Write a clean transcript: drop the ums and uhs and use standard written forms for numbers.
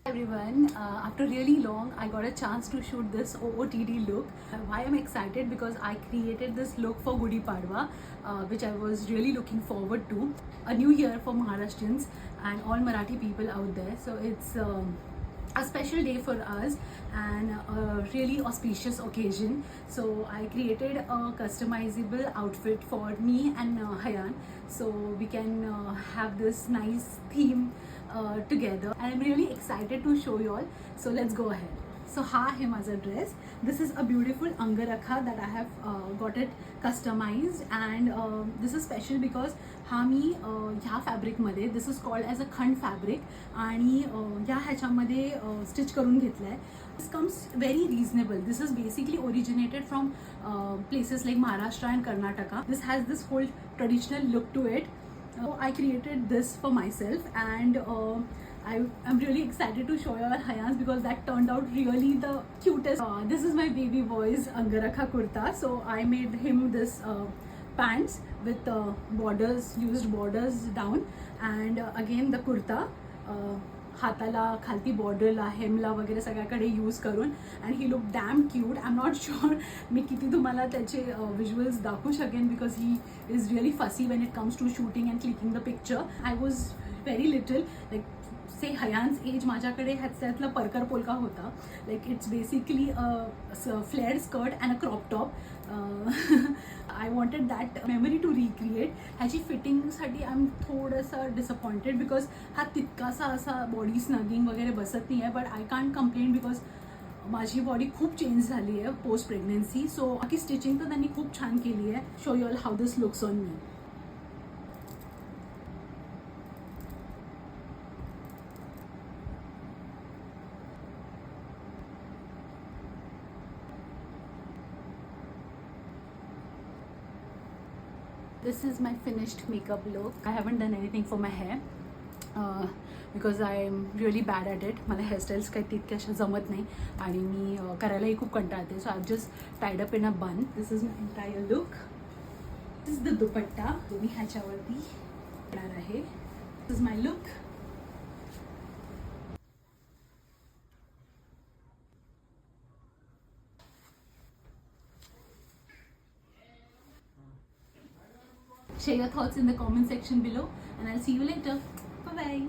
Everyone, after really long I got a chance to shoot this OOTD look. Why I'm excited? Because I created this look for Gudi Padwa, which I was really looking forward to. A new year for Maharashtrians and all Marathi people out there. So it's a special day for us and a really auspicious occasion. So I created a customizable outfit for me and Hayan, so we can have this nice theme together, and I'm really excited to show you all. So let's go ahead. So हा आहे माझा dress. This is a beautiful angarkha that I have got it customised and this is special because हा मी ह्या फॅब्रिकमध्ये, this is called as a khand fabric, आणि ह्याच्यामध्ये stitch करून घेतलं आहे. This comes very reasonable. This is basically originated from places like Maharashtra and Karnataka. This has this whole traditional look to it. I created this for myself, and I'm really excited to show you all Hayan's because that turned out really the cutest. This is my baby boy's Angarakha kurta. So I made him this pants with borders, used borders down, and again the kurta. हाताला खालती बॉर्डरला, हेमला वगैरे सगळ्याकडे use करून, and he look damn cute. I am not sure मी किती तुम्हाला त्याचे विज्युअल्स दाखवू शकेन because he is really fussy when it comes to shooting and clicking the picture. I was very little, like say हयान्स age. माझ्याकडे ह्याच्यातला परकर पोलका होता. Like it's basically a flared skirt and a crop top. I wanted that memory to recreate. ह्याची फिटिंगसाठी I M थोडंसं disappointed because हा तितकासा असा बॉडी स्नगिंग वगैरे बसत नाही आहे. But I can't complain because माझी बॉडी खूप चेंज झाली आहे पोस्ट प्रेग्नन्सी. सो बाकी स्टिचिंग तर त्यांनी खूप छान केली आहे. Show you all how this looks on me. This is my finished makeup look. I haven't done anything for my hair because I am really bad at it. मला हेअरस्टाईल्स काही तितक्या अशा जमत नाही आणि मी करायलाही खूप कंटाळते. So I just tied up in a bun. This is my entire look. This is the dupatta जो मी ह्याच्यावरती येणार आहे. This is my look. Share your thoughts in the comment section below, and I'll see you later. Bye bye.